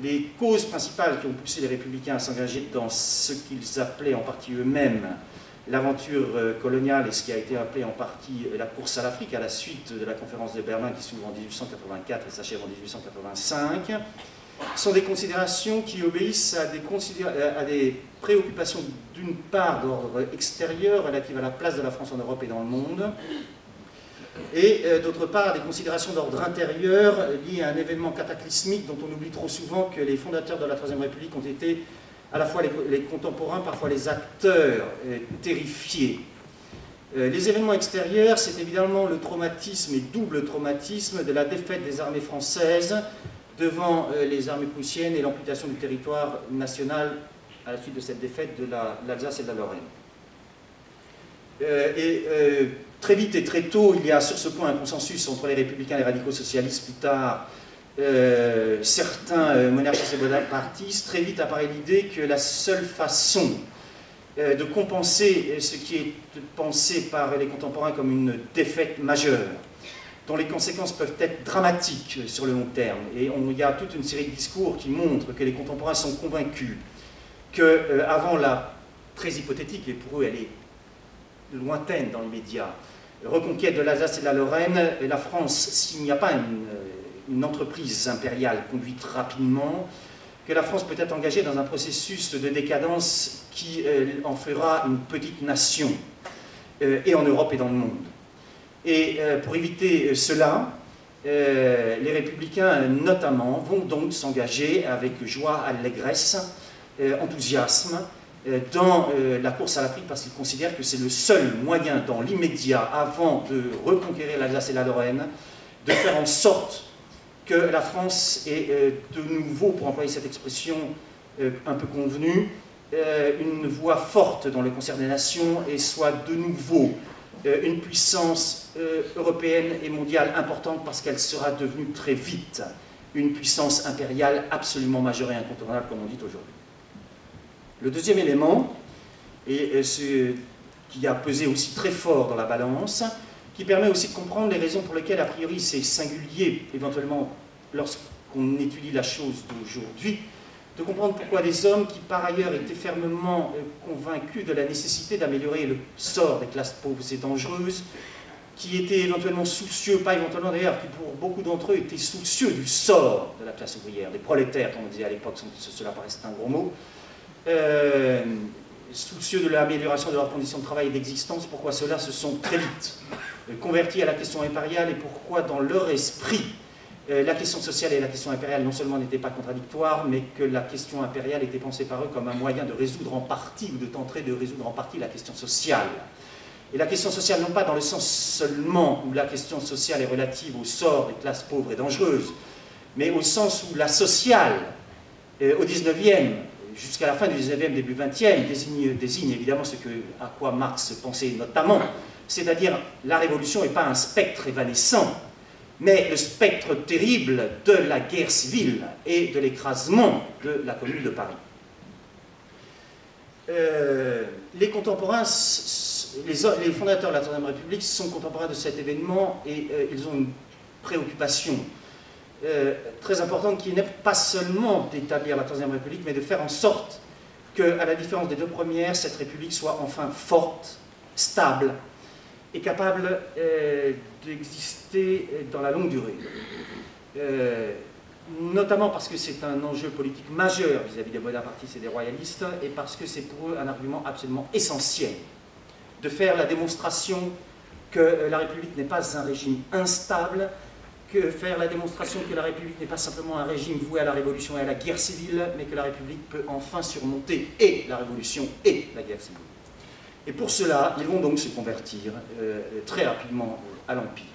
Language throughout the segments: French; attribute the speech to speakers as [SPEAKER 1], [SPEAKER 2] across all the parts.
[SPEAKER 1] Les causes principales qui ont poussé les républicains à s'engager dans ce qu'ils appelaient en partie eux-mêmes l'aventure coloniale et ce qui a été appelé en partie la course à l'Afrique à la suite de la conférence de Berlin qui s'ouvre en 1884 et s'achève en 1885, sont des considérations qui obéissent à des préoccupations d'une part d'ordre extérieur relatives à la place de la France en Europe et dans le monde, et d'autre part des considérations d'ordre intérieur liées à un événement cataclysmique dont on oublie trop souvent que les fondateurs de la Troisième République ont été à la fois les contemporains, parfois les acteurs terrifiés. Les événements extérieurs, c'est évidemment le traumatisme et double traumatisme de la défaite des armées françaises devant les armées prussiennes et l'amputation du territoire national à la suite de cette défaite de l'Alsace et de la Lorraine. Très vite et très tôt, il y a sur ce point un consensus entre les républicains et les radicaux socialistes. Plus tard, certains monarchistes et bonapartistes, très vite apparaît l'idée que la seule façon de compenser ce qui est pensé par les contemporains comme une défaite majeure, dont les conséquences peuvent être dramatiques sur le long terme. Et il y a toute une série de discours qui montrent que les contemporains sont convaincus qu'avant la très hypothétique, et pour eux elle est lointaine dans l'immédiat, reconquête de l'Alsace et de la Lorraine, la France, s'il n'y a pas une entreprise impériale conduite rapidement, que la France peut être engagée dans un processus de décadence qui en fera une petite nation, et en Europe et dans le monde. Et pour éviter cela, les républicains notamment vont donc s'engager avec joie, allégresse, enthousiasme, dans la course à l'Afrique parce qu'ils considèrent que c'est le seul moyen dans l'immédiat, avant de reconquérir l'Alsace et la Lorraine, de faire en sorte que la France est de nouveau, pour employer cette expression un peu convenue, une voix forte dans le concert des nations et soit de nouveau une puissance européenne et mondiale importante parce qu'elle sera devenue très vite une puissance impériale absolument majeure et incontournable comme on dit aujourd'hui. Le deuxième élément, et ce qui a pesé aussi très fort dans la balance, qui permet aussi de comprendre les raisons pour lesquelles, a priori, c'est singulier, éventuellement, lorsqu'on étudie la chose d'aujourd'hui, de comprendre pourquoi des hommes qui, par ailleurs, étaient fermement convaincus de la nécessité d'améliorer le sort des classes pauvres et dangereuses, qui étaient éventuellement soucieux, pas éventuellement d'ailleurs, qui pour beaucoup d'entre eux étaient soucieux du sort de la classe ouvrière, des prolétaires, comme on disait à l'époque, cela paraissait un gros mot, soucieux de l'amélioration de leurs conditions de travail et d'existence, pourquoi ceux-là se sont très vite convertis à la question impériale et pourquoi dans leur esprit la question sociale et la question impériale non seulement n'étaient pas contradictoires, mais que la question impériale était pensée par eux comme un moyen de résoudre en partie, ou de tenter de résoudre en partie la question sociale. Et la question sociale non pas dans le sens seulement où la question sociale est relative au sort des classes pauvres et dangereuses, mais au sens où la sociale, au 19e, jusqu'à la fin du 19e, début 20e, désigne évidemment à quoi Marx pensait notamment, c'est-à-dire la révolution n'est pas un spectre évanescent, mais le spectre terrible de la guerre civile et de l'écrasement de la Commune de Paris. Les contemporains, les fondateurs de la Troisième République sont contemporains de cet événement et ils ont une préoccupation très importante qui n'est pas seulement d'établir la Troisième République, mais de faire en sorte qu'à la différence des deux premières, cette République soit enfin forte, stable et capable d'exister dans la longue durée. Notamment parce que c'est un enjeu politique majeur vis-à-vis des bonapartistes et des royalistes, et parce que c'est pour eux un argument absolument essentiel de faire la démonstration que la République n'est pas un régime instable, que faire la démonstration que la République n'est pas simplement un régime voué à la révolution et à la guerre civile, mais que la République peut enfin surmonter et la révolution et la guerre civile. Et pour cela, ils vont donc se convertir très rapidement à l'Empire.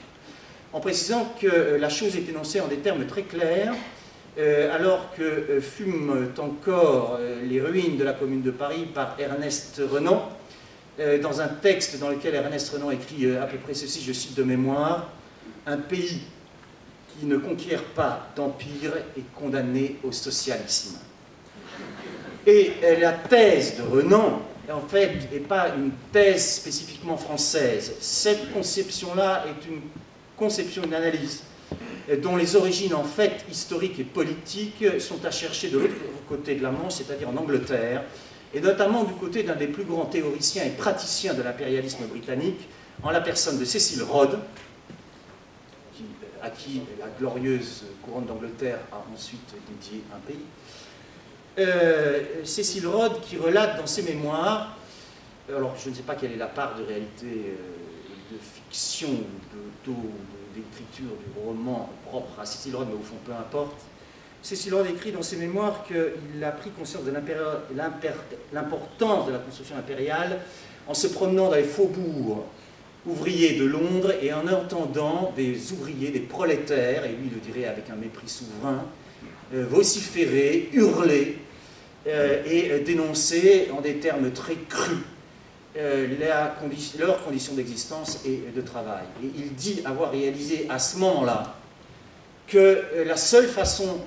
[SPEAKER 1] En précisant que la chose est énoncée en des termes très clairs, alors que fument encore les ruines de la Commune de Paris par Ernest Renan, dans un texte dans lequel Ernest Renan écrit à peu près ceci, je cite de mémoire, « Un pays qui ne conquiert pas d'empire est condamné au socialisme. » Et la thèse de Renan, en fait, n'est pas une thèse spécifiquement française. Cette conception-là est une conception, une analyse dont les origines en fait historiques et politiques sont à chercher de l'autre côté de la Manche, c'est-à-dire en Angleterre, et notamment du côté d'un des plus grands théoriciens et praticiens de l'impérialisme britannique, en la personne de Cecil Rhodes, à qui la glorieuse couronne d'Angleterre a ensuite dédié un pays. Cecil Rhodes qui relate dans ses mémoires, alors je ne sais pas quelle est la part de réalité de fiction, d'écriture du roman propre à Cecil Rhodes, mais au fond peu importe. Cecil Rhodes écrit dans ses mémoires qu'il a pris conscience de l'importance de la construction impériale en se promenant dans les faubourgs ouvriers de Londres et en entendant des ouvriers, des prolétaires, et lui le dirait avec un mépris souverain, vociférer, hurler et dénoncer en des termes très crus leurs conditions d'existence et de travail. Et il dit avoir réalisé à ce moment-là que la seule façon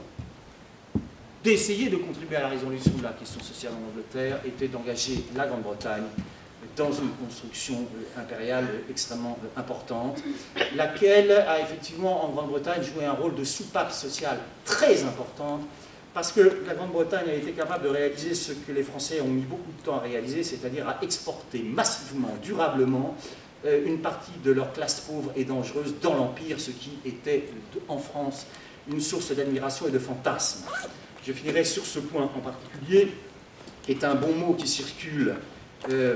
[SPEAKER 1] d'essayer de contribuer à la résolution de la question sociale en Angleterre était d'engager la Grande-Bretagne dans une construction impériale extrêmement importante, laquelle a effectivement en Grande-Bretagne joué un rôle de soupape sociale très importante, parce que la Grande-Bretagne a été capable de réaliser ce que les Français ont mis beaucoup de temps à réaliser, c'est-à-dire à exporter massivement, durablement, une partie de leur classe pauvre et dangereuse dans l'Empire, ce qui était en France une source d'admiration et de fantasme. Je finirai sur ce point en particulier, qui est un bon mot qui circule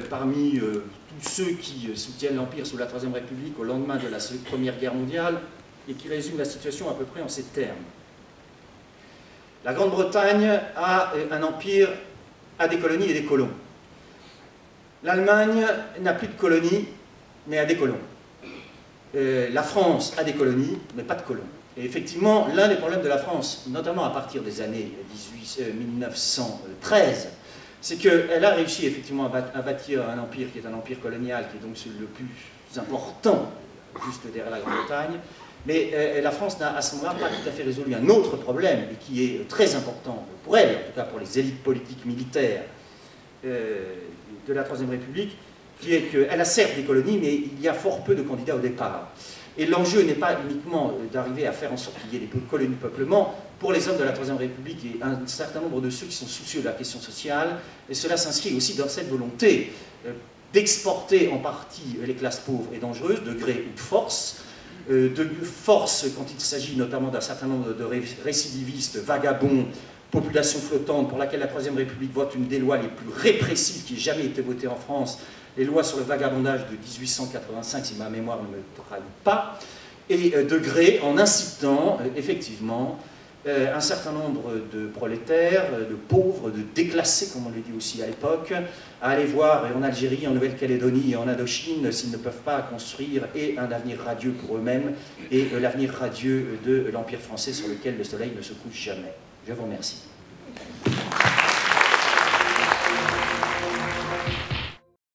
[SPEAKER 1] parmi tous ceux qui soutiennent l'Empire sous la Troisième République au lendemain de la Première Guerre mondiale, et qui résume la situation à peu près en ces termes. La Grande-Bretagne a un empire, a des colonies et des colons. L'Allemagne n'a plus de colonies, mais a des colons. La France a des colonies, mais pas de colons. Et effectivement, l'un des problèmes de la France, notamment à partir des années 1913, c'est qu'elle a réussi effectivement à bâtir un empire qui est un empire colonial, qui est donc le plus important, juste derrière la Grande-Bretagne, mais la France n'a à ce moment-là pas tout à fait résolu un autre problème, et qui est très important pour elle, en tout cas pour les élites politiques militaires de la Troisième République, qui est qu'elle a certes des colonies, mais il y a fort peu de candidats au départ. Et l'enjeu n'est pas uniquement d'arriver à faire en sorte qu'il y ait des colonies de peuplement. Pour les hommes de la Troisième République et un certain nombre de ceux qui sont soucieux de la question sociale, et cela s'inscrit aussi dans cette volonté d'exporter en partie les classes pauvres et dangereuses, de gré ou de force quand il s'agit notamment d'un certain nombre de récidivistes, vagabonds, population flottante pour laquelle la Troisième République vote une des lois les plus répressives qui ait jamais été votée en France, les lois sur le vagabondage de 1885, si ma mémoire ne me trahit pas, et de gré en incitant effectivement un certain nombre de prolétaires, de pauvres, de déclassés, comme on le dit aussi à l'époque, à aller voir en Algérie, en Nouvelle-Calédonie et en Indochine s'ils ne peuvent pas construire et un avenir radieux pour eux-mêmes et l'avenir radieux de l'Empire français sur lequel le soleil ne se couche jamais. Je vous remercie.